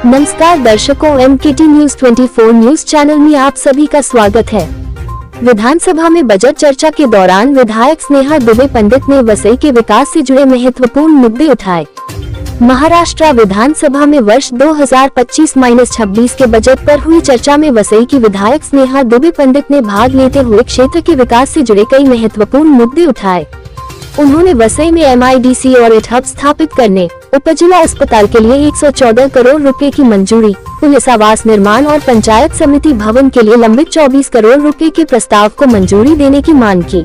नमस्कार दर्शकों, MKT news 24 news channel में आप सभी का स्वागत है। विधानसभा में बजट चर्चा के दौरान विधायक स्नेहा दुबे पंडित ने वसई के विकास से जुड़े महत्वपूर्ण मुद्दे उठाए। महाराष्ट्र विधानसभा में वर्ष 2025-26 के बजट पर हुई चर्चा में वसई की विधायक स्नेहा दुबे पंडित ने भाग लेते हुए क्षेत्र के विकास से जुड़े कई महत्वपूर्ण मुद्दे उठाए। उन्होंने वसई में MIDC और ET हब स्थापित करने, उपजिला अस्पताल के लिए 114 करोड़ रुपए की मंजूरी, पुलिस आवास निर्माण और पंचायत समिति भवन के लिए लंबित 24 करोड़ रुपए के प्रस्ताव को मंजूरी देने की मांग की।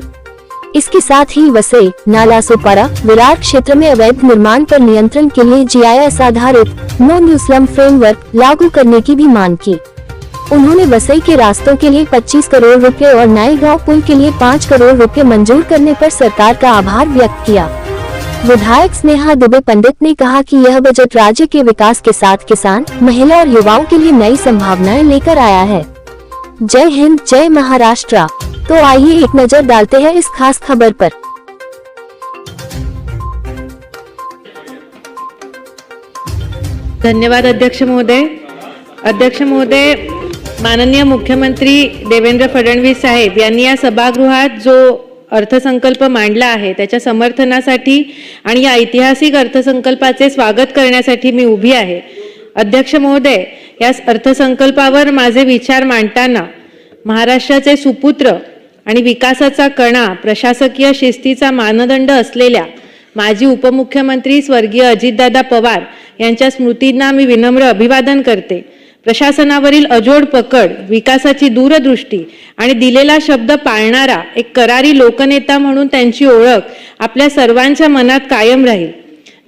इसके साथ ही वसई, नालासोपारा, विरार क्षेत्र में अवैध निर्माण पर नियंत्रण के लिए GIS आधारित नो न्यू स्लम फ्रेमवर्क लागू करने की भी मांग की। उन्होंने वसई के रास्तों के लिए 25 करोड़ रुपए और नए गांव पुल के लिए 5 करोड़ रुपए मंजूर करने पर सरकार का आभार व्यक्त किया। विधायक स्नेहा दुबे पंडित ने कहा कि यह बजट राज्य के विकास के साथ किसान, महिला और युवाओं के लिए नई संभावनाएं लेकर आया है। जय हिंद, जय महाराष्ट्र। तो आइए एक नजर डालते हैं इस खास खबर पर। धन्यवाद अध्यक्ष महोदय। अध्यक्ष महोदय, माननीय मुख्यमंत्री देवेंद्र फडणवीस साहेब यांनी या सभागृहात जो अर्थसंकल्प मांडला आहे त्याच्या समर्थनासाठी आणि या ऐतिहासिक अर्थसंकल्पाचे स्वागत करण्यासाठी मी उभी आहे। अध्यक्ष महोदय, या अर्थसंकल्पावर माझे विचार मांडताना महाराष्ट्राचे सुपुत्र आणि विकासाचा कणा, प्रशासकीय शिस्तीचा मानदंड असलेल्या माजी उपमुख्यमंत्री स्वर्गीय अजितदादा पवार यांच्या स्मृतींना मी विनम्र अभिवादन करते। प्रशासनावरील अजोड पकड, विकासाची दूरदृष्टी आणि दिलेला शब्द पाळणारा एक करारी लोकनेता म्हणून त्यांची ओळख आपल्या सर्वांच्या मनात कायम राहील।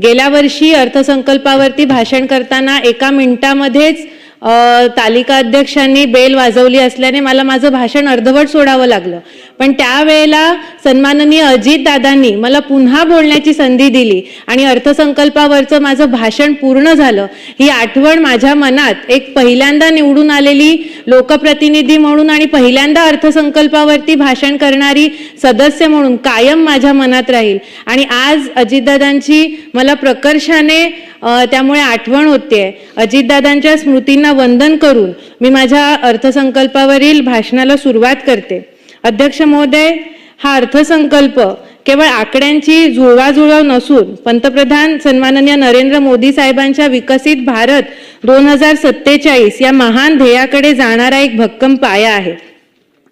गेल्या वर्षी अर्थसंकल्पावरती भाषण करताना 1 मिनिटामध्येच तालिका अध्यक्षांनी बेल वाजवली असल्याने मला माझं भाषण अर्धवट सोडावं लागलं, पण त्यावेळेला सन्माननीय अजितदादांनी मला पुन्हा बोलण्याची संधी दिली आणि अर्थसंकल्पावरचं माझं भाषण पूर्ण झालं। ही आठवण माझ्या मनात एक पहिल्यांदा निवडून आलेली लोकप्रतिनिधी म्हणून आणि पहिल्यांदा अर्थसंकल्पावरती भाषण करणारी सदस्य म्हणून कायम माझ्या मनात राहील। आणि आज अजितदादांची मला प्रकर्षाने त्यामुळे आठवण होते। अजितदादांच्या स्मृतींना वंदन करून मी माझ्या अर्थसंकल्पावरील भाषणाला सुरुवात करते। अध्यक्ष महोदय, हा अर्थसंकल्प केवळ आकड्यांची जुळवाजुळव नसून पंतप्रधान सन्माननीय नरेंद्र मोदी साहेबांच्या विकसित भारत 2047 या महान ध्येयाकडे जाणारा एक भक्कम पाया आहे।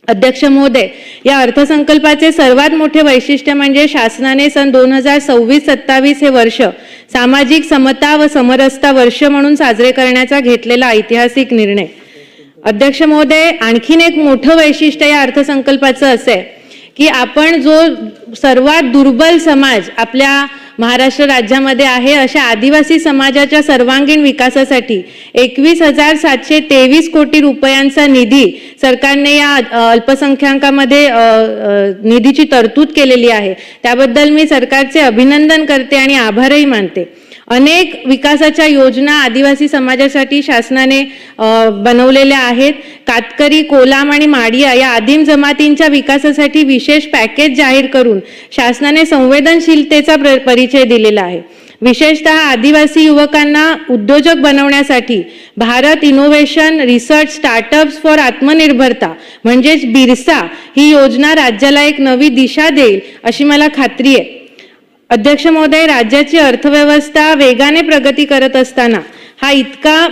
अध्यक्ष महोदय, या अर्थसंकल्पाचे सर्वात मोठे वैशिष्ट्य म्हणजे शासनाने सन 2026-27 हे वर्ष सामाजिक समता व समरसता वर्ष म्हणून साजरे करण्याचा घेतलेला ऐतिहासिक निर्णय। अध्यक्ष महोदय, आणखीन एक मोठं वैशिष्ट्य या अर्थसंकल्पाचं असे की आपण जो सर्वात दुर्बल समाज आपल्या महाराष्ट्र राज्यामध्ये आहे अशा आदिवासी समाजाच्या सर्वांगीण विकासासाठी 21,723 कोटी रुपयांचा निधी सरकारने या अल्पसंख्याकांमध्ये निधीची तरतूद केलेली आहे। त्याबद्दल मी सरकारचे अभिनंदन करते आणि आभारही मानते। अनेक विकासाच्या योजना आदिवासी समाजासाठी शासनाने बनवलेल्या आहेत। कातकरी, कोलाम आणि माडिया या आदिम जमातींच्या विकासासाठी विशेष पॅकेज जाहीर करून शासनाने संवेदनशीलतेचा परिचय दिलेला आहे। विशेषतः आदिवासी युवकांना उद्योजक बनवण्यासाठी Bharat innovation research startups for आत्मनिर्भरता म्हणजेच बिरसा ही योजना राज्याला एक नवी दिशा देईल अशी मला खात्री आहे। अध्यक्ष महोदय, राज्याची अर्थव्यवस्था वेगाने प्रगती करत असताना हा इतका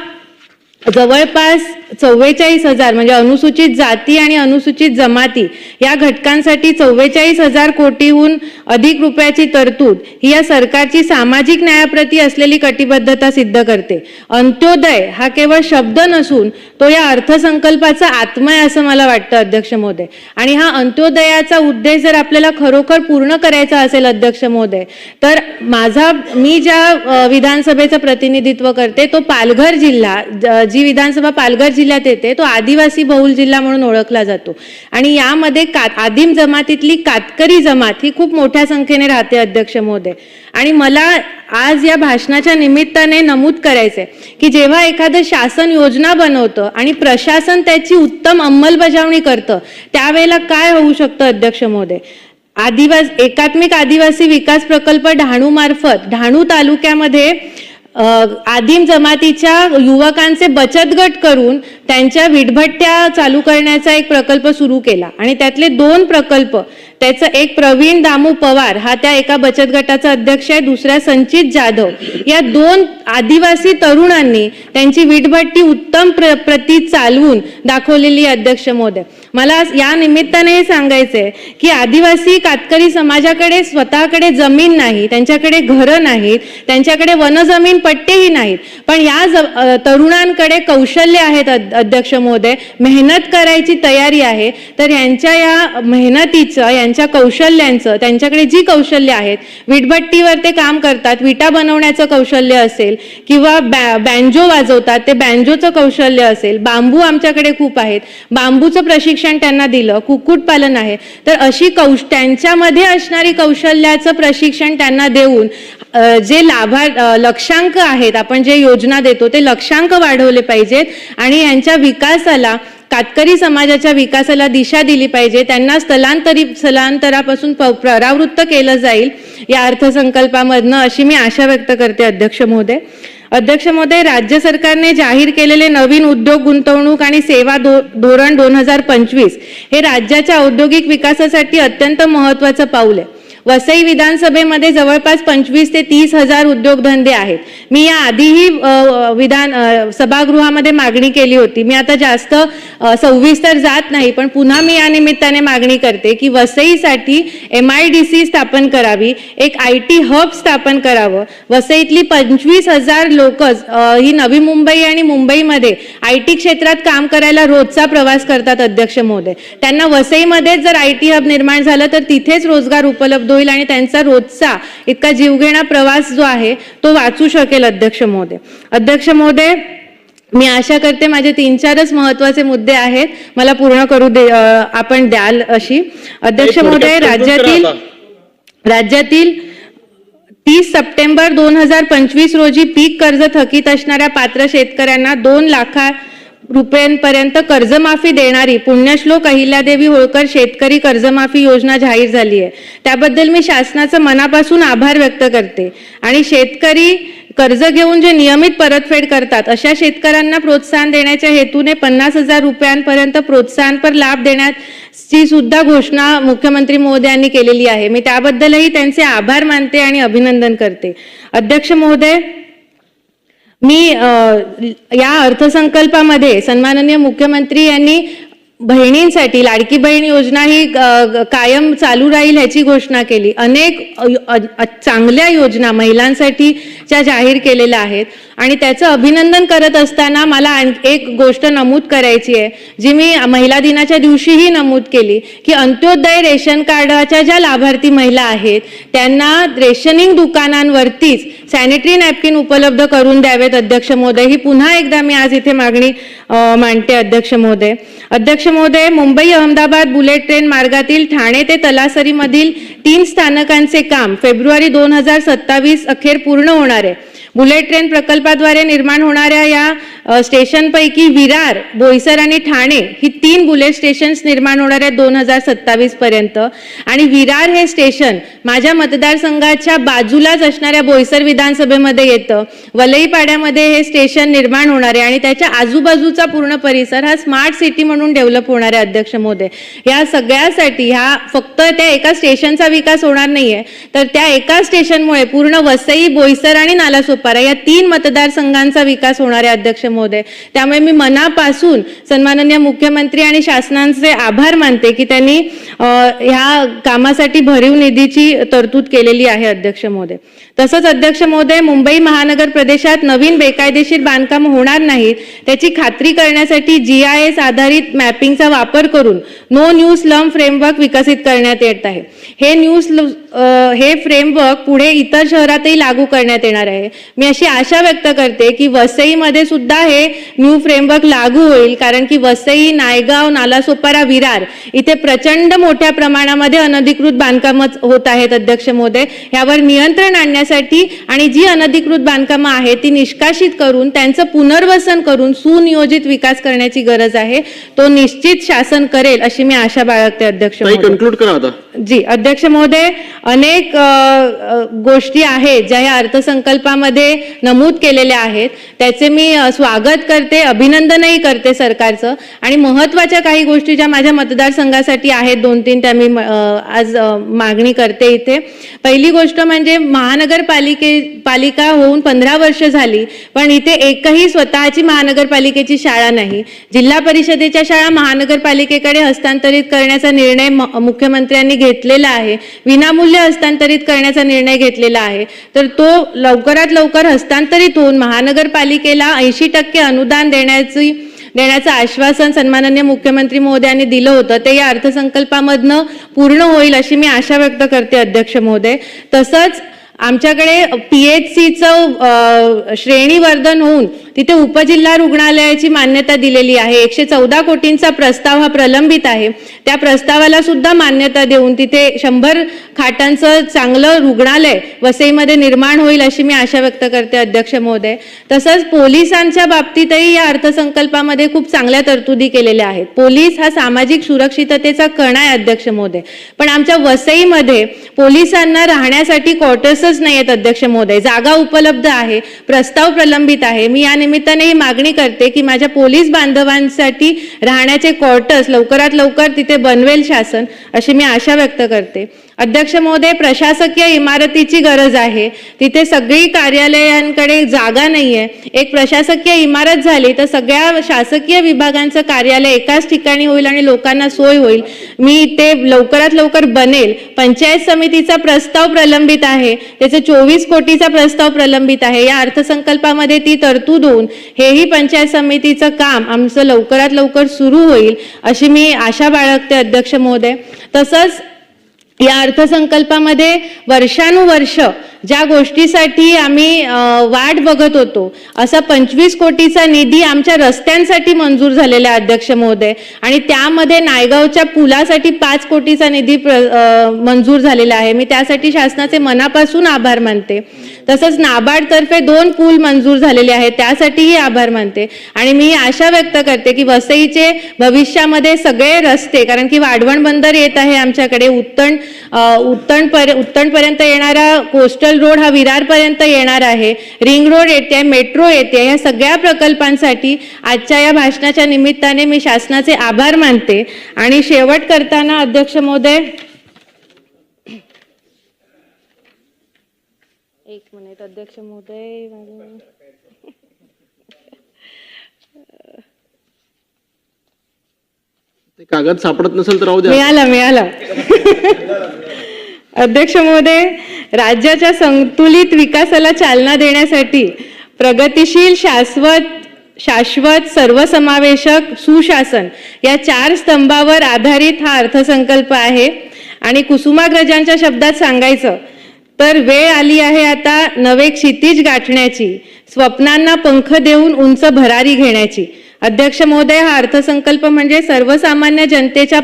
जवळपास 44,000 म्हणजे अनुसूचित जाती आणि अनुसूचित जमाती या घटकांसाठी 44,000 कोटीहून अधिक रुपयाची तरतूद ही या सरकारची सामाजिक न्यायाप्रती असलेली कटिबद्धता सिद्ध करते। अंत्योदय हा केवळ शब्द नसून तो या अर्थसंकल्पाचा आत्मा आहे असं मला वाटतं अध्यक्ष महोदय। आणि हा अंत्योदयाचा उद्देश जर आपल्याला खरोखर पूर्ण करायचा असेल अध्यक्ष महोदय, तर मी ज्या विधानसभेचं प्रतिनिधित्व करते तो पालघर जिल्हा, जी विधानसभा पालघर जिल्ह्यात येते तो आदिवासी बहुल जिल्हा म्हणून ओळखला जातो आणि यामध्ये आदिम जमातीतली कातकरी जमात ही खूप मोठ्या संख्येने राहते अध्यक्ष महोदय। आणि मला आज या भाषणाच्या निमित्ताने नमूद करायचे की जेव्हा एखादं शासन योजना बनवतं आणि प्रशासन त्याची उत्तम अंमलबजावणी करतं त्यावेळेला काय होऊ शकतं अध्यक्ष महोदय। एकात्मिक आदिवासी विकास प्रकल्प डहाणू मार्फत डहाणू तालुक्यामध्ये आदिम जमातीच्या युवकांचे बचत गट करून त्यांच्या विटभट्ट्या चालू करण्याचा एक प्रकल्प सुरू केला आणि त्यातले 2 प्रकल्प, त्याचं एक प्रवीण दामू पवार हा त्या एका बचत गटाचा अध्यक्ष आहे, दुसरा संचित जाधव, या 2 आदिवासी तरुणांनी त्यांची विटभट्टी उत्तम प्रती चालवून दाखवलेली अध्यक्ष महोदय. मला या निमित्ताने हे सांगायचंय की आदिवासी कातकरी समाजाकडे स्वतःकडे जमीन नाही, त्यांच्याकडे घरं नाहीत, त्यांच्याकडे वनजमीन पट्टेही नाहीत, पण या तरुणांकडे कौशल्य आहेत अध्यक्ष महोदय, मेहनत करायची तयारी आहे. तर यांच्या या मेहनतीचं, यांच्या कौशल्यांचं, त्यांच्याकडे जी कौशल्य आहेत, विटभट्टीवर ते काम करतात, विटा बनवण्याचं कौशल्य असेल किंवा बँजो वाजवतात, ते बँजोचं कौशल्य असेल, बांबू आमच्याकडे खूप आहेत, बांबूचं प्रशिक्षण त्यांना दिलं, कुक्कुटपालन आहे, तर अशी त्यांच्यामध्ये असणारी कौशल्याचं प्रशिक्षण त्यांना देऊन जे लक्ष्यांक आहेत, आपण जे योजना देतो ते लक्ष्यांक वाढवले पाहिजेत आणि यांच्या विकासाला, कातकरी समाजाच्या विकासाला दिशा दिली पाहिजे. त्यांना स्थलांतरापासून परावृत्त केलं जाईल या अर्थसंकल्पामधनं, अशी मी आशा व्यक्त करते अध्यक्ष महोदय. अध्यक्ष महोदय, राज्य सरकारने जाहीर केलेले नवीन उद्योग, गुंतवणूक आणि सेवा धोरण 2025 हे राज्याच्या औद्योगिक विकासासाठी अत्यंत महत्त्वाचं पाऊल आहे. वसई विधानसभेमध्ये जवळपास 25 ते 30 हजार उद्योगधंदे आहेत. मी या आधीही सभागृहामध्ये मागणी केली होती. मी आता जास्त सविस्तर जात नाही, पण पुन्हा मी या निमित्ताने मागणी करते की वसईसाठी MIDC स्थापन करावी, एक IT हब स्थापन करावं. वसईतली 25,000 लोक ही नवी मुंबई आणि मुंबईमध्ये IT क्षेत्रात काम करायला रोजचा प्रवास करतात अध्यक्ष महोदय. त्यांना वसईमध्येच जर IT हब निर्माण झालं तर तिथेच रोजगार उपलब्ध होईल आणि त्यांचा रोजचा इतका जीवघेणा प्रवास जो आहे तो वाचू शकेल अध्यक्ष महोदय. अध्यक्ष महोदय, मी आशा करते माझे 3-4च महत्त्वाचे मुद्दे आहेत, मला पूर्ण करू आपण द्याल अशी. अध्यक्ष महोदय, राज्यातील 30 सप्टेंबर 2025 रोजी पीक कर्ज थकीत असणाऱ्या पात्र शेतकऱ्यांना 2 लाख रुपयांपर्यंत कर्जमाफी देणारी पुण्यश्लोक अहिल्यादेवी होळकर शेतकरी कर्जमाफी योजना जाहीर झाली आहे. त्याबद्दल मी शासनाचं मनापासून आभार व्यक्त करते आणि शेतकरी कर्ज घेऊन जे नियमित परतफेड करतात अशा शेतकऱ्यांना प्रोत्साहन देण्याच्या हेतूने 50,000 रुपयांपर्यंत प्रोत्साहनपर लाभ देण्याची सुद्धा घोषणा मुख्यमंत्री महोदयांनी केलेली आहे. मी त्याबद्दलही त्यांचे आभार मानते आणि अभिनंदन करते. अध्यक्ष महोदय, मी या अर्थसंकल्पामध्ये सन्माननीय मुख्यमंत्री यांनी बहिणींसाठी लाडकी बहीण योजना ही कायम चालू राहील ह्याची घोषणा केली. अनेक चांगल्या योजना महिलांसाठी ज्या जाहीर केलेल्या आहेत आणि त्याचं अभिनंदन करत असताना मला एक गोष्ट नमूद करायची आहे, जी मी महिला दिनाच्या दिवशीही नमूद केली, की अंत्योदय रेशन कार्डाच्या ज्या लाभार्थी महिला आहेत त्यांना रेशनिंग दुकानांवरतीच सॅनिटरी नॅपकिन उपलब्ध करून द्यावेत अध्यक्ष महोदय. ही पुन्हा एकदा मी आज इथे मागणी मांडते अध्यक्ष महोदय. अध्यक्ष महोदय, मुंबई अहमदाबाद बुलेट ट्रेन मार्गातील ठाणे ते तलासरी मधील 3 स्थानकांचे काम फेब्रुवारी 2027 अखेर पूर्ण होणार आहे. बुलेट ट्रेन प्रकल्पाद्वारे निर्माण होणाऱ्या या स्टेशनपैकी विरार, बोईसर आणि ठाणे ही 3 बुलेट स्टेशन्स निर्माण होणार आहेत 2027 पर्यंत. आणि विरार हे स्टेशन माझ्या मतदारसंघाच्या बाजूलाच असणाऱ्या बोईसर विधानसभेमध्ये येतं. वलईपाड्यामध्ये हे स्टेशन निर्माण होणार आहे आणि त्याच्या आजूबाजूचा पूर्ण परिसर हा स्मार्ट सिटी म्हणून डेव्हलप होणार आहे अध्यक्ष महोदय. या सगळ्यासाठी ह्या फक्त त्या एका स्टेशनचा विकास होणार नाहीये, तर त्या एका स्टेशनमुळे पूर्ण वसई, बोईसर आणि नालासोपारा या 3 मतदारसंघांचा विकास होणार आहे अध्यक्ष महोदय. त्यामुळे मी मनापासून सन्माननीय मुख्यमंत्री आणि शासनाचे आभार मानते की त्यांनी ह्या कामासाठी भरीव निधीची तरतूद केलेली आहे अध्यक्ष महोदय. तसंच अध्यक्ष महोदय, मुंबई महानगर प्रदेशात नवीन बेकायदेशीर बांधकाम होणार नाहीत त्याची खात्री करण्यासाठी GIS आधारित मॅपिंगचा वापर करून नो न्यू स्लम फ्रेमवर्क विकसित करण्यात येत आहे. हे फ्रेमवर्क पुढे इतर शहरातही लागू करण्यात येणार आहे. मी अशी आशा व्यक्त करते की वसईमध्ये सुद्धा हे न्यू फ्रेमवर्क लागू होईल, कारण की वसई, नायगाव, नालासोपारा, विरार इथे प्रचंड मोठ्या प्रमाणामध्ये अनधिकृत बांधकाम होत आहेत अध्यक्ष महोदय. यावर नियंत्रण आणण्यासाठी आणि जी अनधिकृत बांधकामं आहेत ती निष्कासित करून त्यांचं पुनर्वसन करून सुनियोजित विकास करण्याची गरज आहे. तो निश्चित शासन करेल अशी मी आशा बाळगते अध्यक्ष महोदय. कंक्लूड करा आता. जी अध्यक्ष महोदय, अनेक गोष्टी आहेत ज्या या अर्थसंकल्पामध्ये नमूद केलेल्या आहेत, त्याचे मी स्वागत करते, अभिनंदनही करते सरकारचं. आणि महत्त्वाच्या काही गोष्टी ज्या माझ्या मतदारसंघासाठी आहेत 2-3 त्या मी आज मागणी करते इथे. पहिली गोष्ट म्हणजे पालिका होऊन 15 वर्ष झाली, पण इथे एकही स्वतःची महानगरपालिकेची शाळा नाही. जिल्हा परिषदेच्या शाळा महानगरपालिकेकडे हस्तांतरित करण्याचा निर्णय मुख्यमंत्र्यांनी घेतलेला आहे, विनामूल्य हस्तांतरित करण्याचा निर्णय घेतलेला आहे. तर तो लवकरात लवकर हस्तांतरित होऊन महानगरपालिकेला 80% अनुदान देण्याचं आश्वासन सन्माननीय मुख्यमंत्री महोदयांनी दिलं होतं, ते या अर्थसंकल्पामधनं पूर्ण होईल अशी मी आशा व्यक्त करते अध्यक्ष महोदय. तसंच आमच्याकडे PHCचं श्रेणीवर्धन होऊन तिथे उपजिल्हा रुग्णालयाची मान्यता दिलेली आहे. 114 कोटींचा प्रस्ताव हा प्रलंबित आहे, त्या प्रस्तावाला सुद्धा मान्यता देऊन तिथे 100 खाटांचं चांगलं रुग्णालय वसईमध्ये निर्माण होईल अशी मी आशा व्यक्त करते अध्यक्ष महोदय. तसंच पोलिसांच्या बाबतीतही या अर्थसंकल्पामध्ये खूप चांगल्या तरतुदी केलेल्या आहेत. पोलीस हा सामाजिक सुरक्षिततेचा कणा आहे अध्यक्ष महोदय, पण आमच्या वसईमध्ये पोलिसांना राहण्यासाठी क्वार्टर्स नाही आहेत अध्यक्ष महोदय. जागा उपलब्ध आहे, प्रस्ताव प्रलंबित आहे. मी या निमित्ताने ही मागणी करते की माझ्या पोलीस बांधवांसाठी राहण्याचे क्वार्टर्स लवकरात लवकर तिथे बनवेल शासन अशी मी आशा व्यक्त करते. अध्यक्ष महोदय, प्रशासकीय इमारतीची गरज आहे. तिथे सगळी कार्यालयांकडे जागा नाहीये. एक प्रशासकीय इमारत झाली तर सगळ्या शासकीय विभागांचं कार्यालय एकाच ठिकाणी होईल आणि लोकांना सोय होईल. मी ते लवकरात लवकर बनेल. पंचायत समितीचा प्रस्ताव प्रलंबित आहे, त्याचे 24 कोटीचा प्रस्ताव प्रलंबित आहे. या अर्थसंकल्पामध्ये ती तरतूद होऊन हेही पंचायत समितीचं काम आमचं लवकरात लवकर सुरू होईल अशी मी आशा बाळगते अध्यक्ष महोदय. तसंच या अर्थसंकल्पामध्ये वर्षानुवर्ष ज्या गोष्टीसाठी आम्ही वाट बघत होतो असा 25 कोटीचा निधी आमच्या रस्त्यांसाठी मंजूर झालेला अध्यक्ष महोदय, आणि त्यामध्ये नायगावच्या पुलासाठी 5 कोटीचा निधी मंजूर झालेला आहे. मी त्यासाठी शासनाचे मनापासून आभार मानते. तसंच नाबार्डतर्फे 2 पूल मंजूर झालेले आहेत, त्यासाठीही आभार मानते. आणि मी आशा व्यक्त करते की वसईचे भविष्यामध्ये सगळे रस्ते, कारण की वाढवण बंदर येत आहे आमच्याकडे, उत्तणपर्यंत येणारा कोस्टल रोड हा विरारपर्यंत येणार आहे, रिंग रोड येते, मेट्रो येते, या सगळ्या प्रकल्पांसाठी आजच्या या भाषणाच्या निमित्ताने मी शासनाचे आभार मानते. आणि शेवट करताना अध्यक्ष महोदय, एक मिनिट अध्यक्ष महोदय, कागद सापडत नसेल तर राहू द्या. मिळाला अध्यक्ष महोदय, राज्याच्या संतुलित विकासाला चालना देण्यासाठी प्रगतिशील, शाश्वत, सर्वसमावेशक सुशासन या 4 स्तंभावर आधारित हा अर्थसंकल्प आहे. आणि कुसुमाग्रजांच्या शब्दात सांगायचं तर वेळ आली आहे आता नवे क्षितिज गाठण्याची, स्वप्नांना पंख देऊन उंच भरारी घेण्याची. अध्यक्ष महोदय, हा अर्थसंकल्प म्हणजे सर्वसामान्य जनतेच्या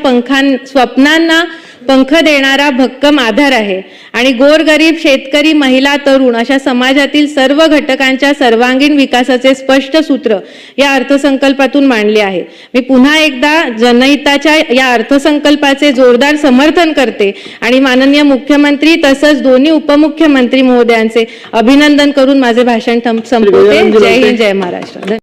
स्वप्नांना पंख देणारा भक्कम आधार आहे. आणि गोरगरीब, शेतकरी, महिला, तरुण अशा समाजातील सर्व घटकांच्या सर्वांगीण विकासाचे स्पष्ट सूत्र या अर्थसंकल्पातून मांडले आहे. मी पुन्हा एकदा जनहिताच्या या अर्थसंकल्पाचे जोरदार समर्थन करते आणि माननीय मुख्यमंत्री तसंच दोन्ही उपमुख्यमंत्री महोदयांचे अभिनंदन करून माझे भाषण संपवते. जय हिंद, जय महाराष्ट्र.